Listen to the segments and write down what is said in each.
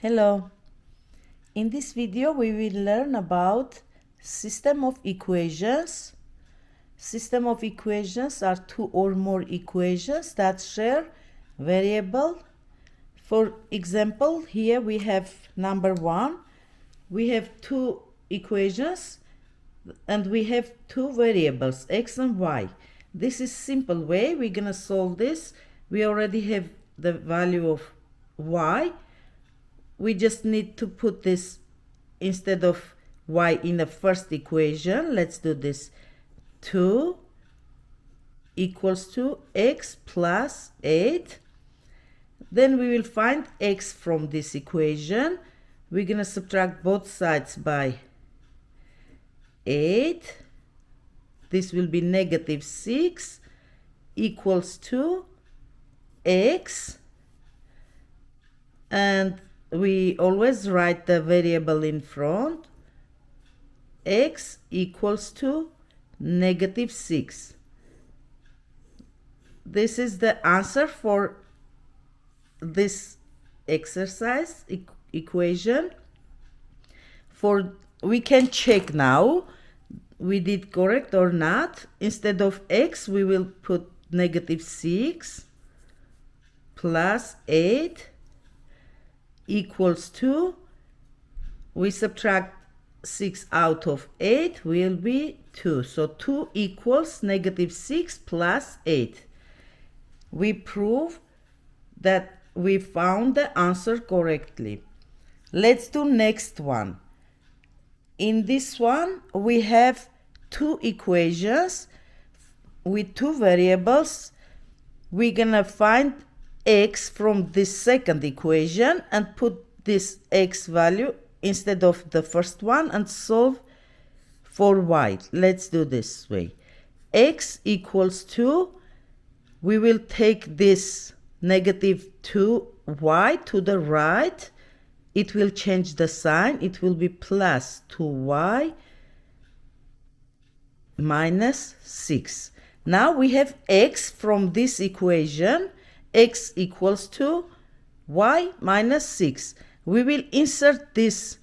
Hello. In this video we will learn about system of equations. System of equations are two or more equations that share variable. For example, here we have number 1. We have two equations and we have two variables, x and y. This is simple way we're gonna solve this. We already have the value of y. We just need to put this instead of y in the first equation. Let's do this. 2 equals to x plus 8. Then we will find x from this equation. We're going to subtract both sides by 8. This will be negative 6 equals to x. And we always write the variable in front. X equals to negative 6. This is the answer for this exercise equation. We can check now we did correct or not. Instead of x we will put negative 6 plus 8 equals to, we subtract 6 out of 8 will be 2. So 2 equals negative 6 plus 8. We prove that we found the answer correctly. Let's do next one. In this one we have two equations with two variables. We're gonna find x from this second equation and put this x value instead of the first one and solve for y. Let's do this way. X equals to, we will take this negative 2y to the right. It will change the sign. It will be plus 2y minus 6. Now we have x from this equation. X equals to y minus 6. We will insert this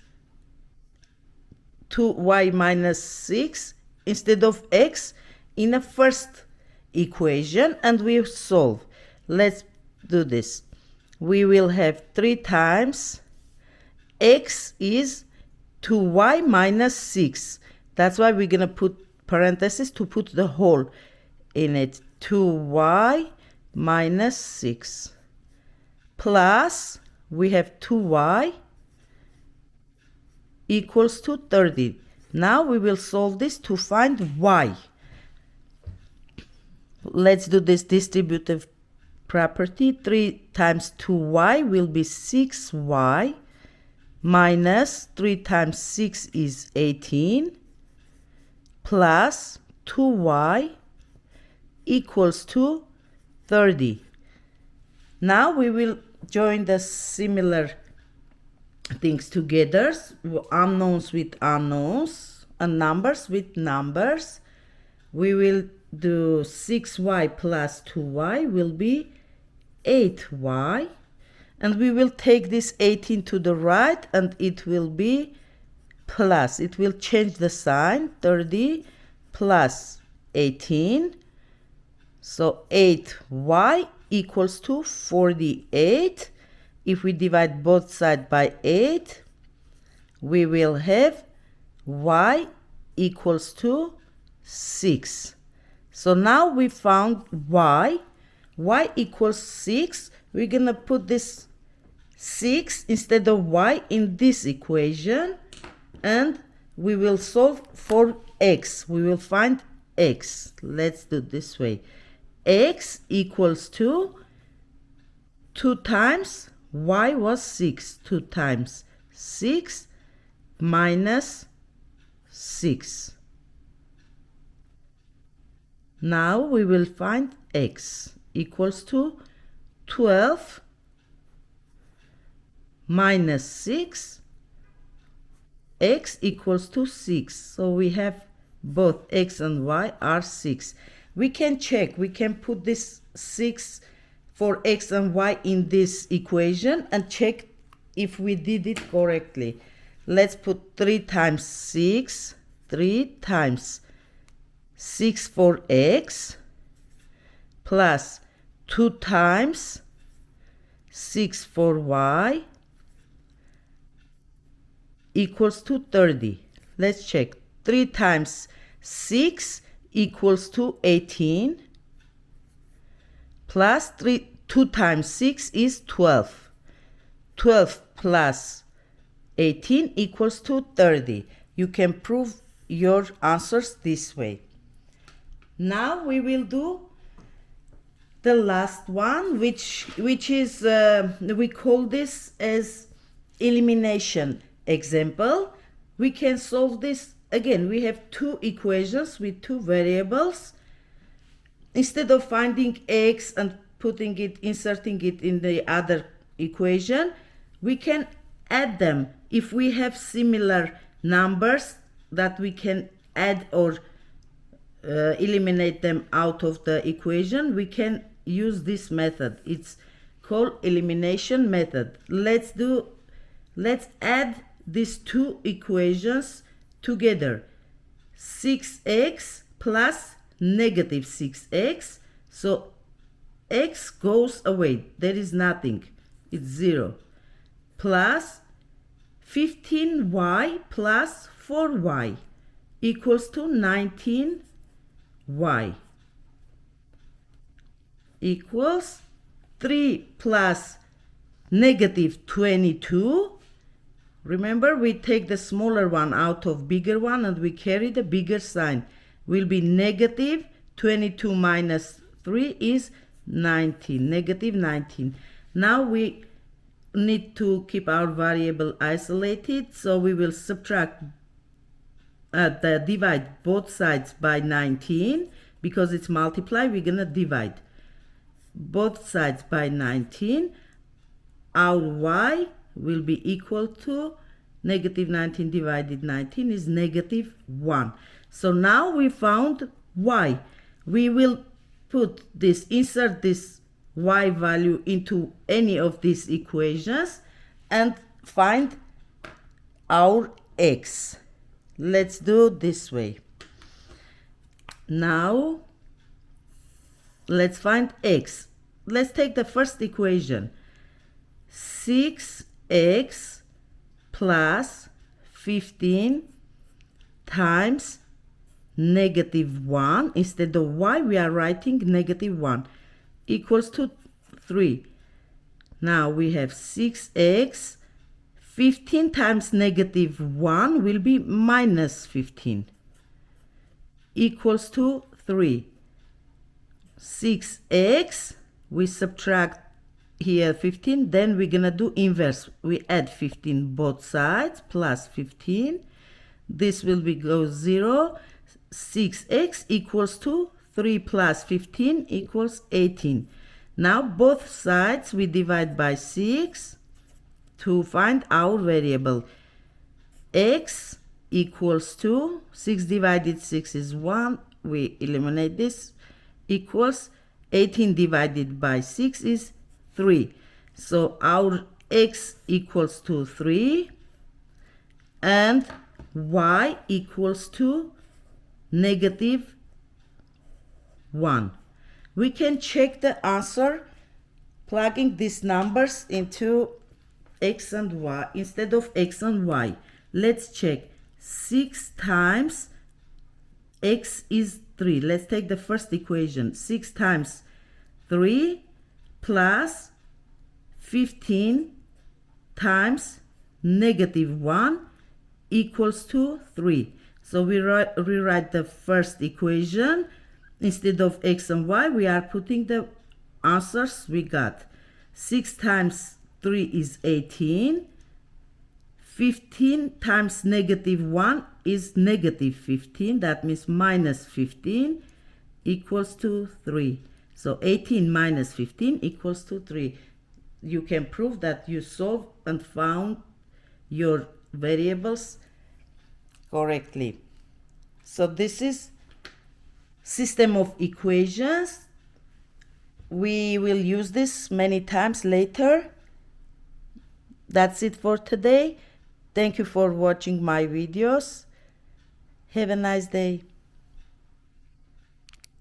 2y minus 6 instead of x in the first equation and we solve. Let's do this. We will have 3 times x is 2y minus 6. That's why we're going to put parentheses to put the whole in it. 2y minus 6 plus we have 2y equals to 30. Now we will solve this to find y. Let's do this distributive property. 3 times 2y will be 6y minus 3 times 6 is 18 plus 2y equals to 30. Now we will join the similar things together. Unknowns with unknowns and numbers with numbers. We will do 6y plus 2y will be 8y. And we will take this 18 to the right and it will be plus. It will change the sign. 30 plus 18. So 8y equals to 48. If we divide both sides by 8, we will have y equals to 6. So now we found y. Y equals 6. We're going to put this 6 instead of y in this equation and we will solve for x. We will find x. Let's do it this way. X equals to 2 times y was 6. 2 times 6 minus 6. Now we will find x equals to 12 minus 6. X equals to 6. So we have both x and y are 6. We can check. We can put this 6 for x and y in this equation and check if we did it correctly. Let's put 3 times 6, 3 times 6 for x, plus 2 times 6 for y equals to 30. Let's check. 3 times 6 equals to 18, plus 2 times 6 is 12. 12 plus 18 equals to 30. You can prove your answers this way. Now we will do the last one, which is we call this as elimination example. We can solve this again. We have two equations with two variables. Instead of finding x and inserting it in the other equation, we can add them. If we have similar numbers that we can add or eliminate them out of the equation, we can use this method. It's called elimination method. Let's add these two equations together. 6x plus negative 6x. So x goes away. There is nothing. It's 0. Plus 15y plus 4y equals to 19y equals 3 plus negative 22. Remember, we take the smaller one out of bigger one and we carry the bigger sign. Will be negative 22 minus 3 is 19, negative 19. Now we need to keep our variable isolated, so we will subtract divide both sides by 19. Because it's multiply, we're gonna divide both sides by 19. Our y will be equal to negative 19 divided 19 is negative 1. So now we found y. We will insert this y value into any of these equations and find our x. Let's do it this way. Now let's find x. Let's take the first equation. 6x plus 15 times negative 1. Instead of y, we are writing negative 1 equals to 3. Now we have 6x. 15 times negative 1 will be minus 15 equals to 3. 6x, we subtract here 15, then we're gonna do inverse. We add 15 both sides, plus 15. This will go 0. 6x equals to 3 plus 15 equals 18. Now both sides we divide by 6 to find our variable. X equals to 6 divided 6 is 1. We eliminate this, equals 18 divided by 6 is 3. So our x equals to 3 and y equals to negative 1. We can check the answer plugging these numbers into x and y instead of x and y. Let's check. 6 times x is 3. Let's take the first equation. 6 times 3 plus 15 times negative 1 equals to 3. So we rewrite the first equation. Instead of x and y, we are putting the answers we got. 6 times 3 is 18. 15 times negative 1 is negative 15. That means minus 15 equals to 3. So 18 minus 15 equals to 3. You can prove that you solved and found your variables correctly. So this is system of equations. We will use this many times later. That's it for today. Thank you for watching my videos. Have a nice day.